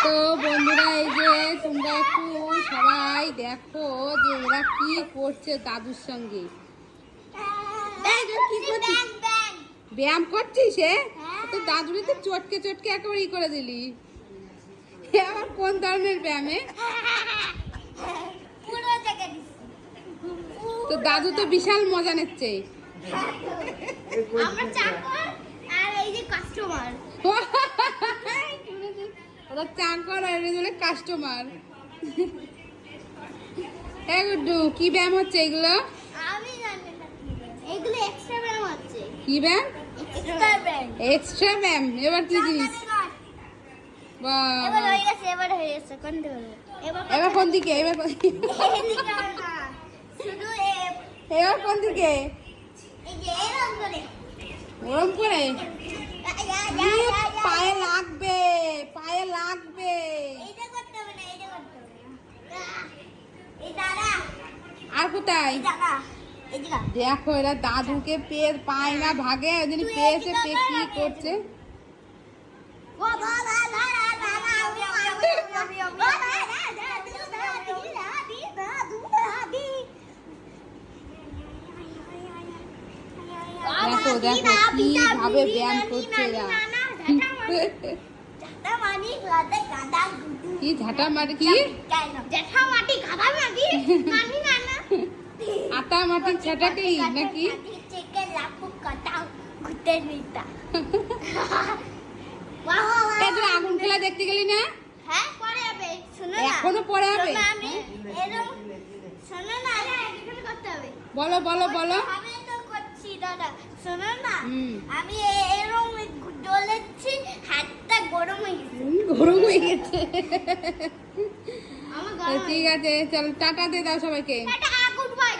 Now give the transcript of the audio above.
তো বন্ধুরা, এই যে তোমরা একটু সবাই দেখো যে ওরা কি করছে দাদুর সঙ্গে। কি করছিস? ব্যায়াম করছিস? তো দাদুরে তো চটকে চটকে একেবারে করে দিলি। আবার কোন ধরনের ব্যায়ামে? তো দাদু তো বিশাল মজা নিচ্ছে। আমার চাকর আর এই যে কাস্টমার। ওরা চাকর আর এরা কাস্টমার। হ্যাঁ গুড্ডু, কি ব্যায়াম হচ্ছে এগুলো? আমি জানি না, এগুলো এক্সট্রা ব্যায়াম হচ্ছে। কি ব্যায়াম? এক্সট্রা ব্যায়াম। এক্সট্রা ব্যায়াম? এবার কি জিনিস? এবার হয়ে গেছে, এবার হয়ে গেছে। কোন দিকে? এবার কোন দিকে? এবার এদিকে না, শুধু এবার কোন দিকে? এই যে এরকম করে। ওরম করে? ইয়া, পায়ে লাগবে, পায়ে লাগবে। এইটা করতে হবে না, এইটা করতে হবে না। এই দাঁড়া, আর কোথায়? এই দাঁড়া, এদিকে। দেখো এরা দাদুকে পেয়ে পায় না ভাগে, ওই জন্য পেয়েছে, পে কি করছে। ও বাবা, দাঁড়া দাঁড়া, দেখো দেখো কিভাবে ব্যায়াম করছে এরা। কি ঝাঁটা মাটি? কি আটা মাটি ছাটাকে নাকি? আগুন খেলা দেখতে গেলি না? হ্যাঁ, পরে হবে। শোনো না, এখনো পরে হবে? আমি এরকম, শোনো না, এখানে করতে হবে। বলো বলো বলো। আমি তো করছি দাদা, শোনো না, হুম। আমি এরকম ডলেছি, হাতটা গরম হয়ে গেছে। গরম হয়ে গেছে। আমার তো গরম ঠিক আছে, চল টাটা দিয়ে দাও সবাইকে। Tata, good bye.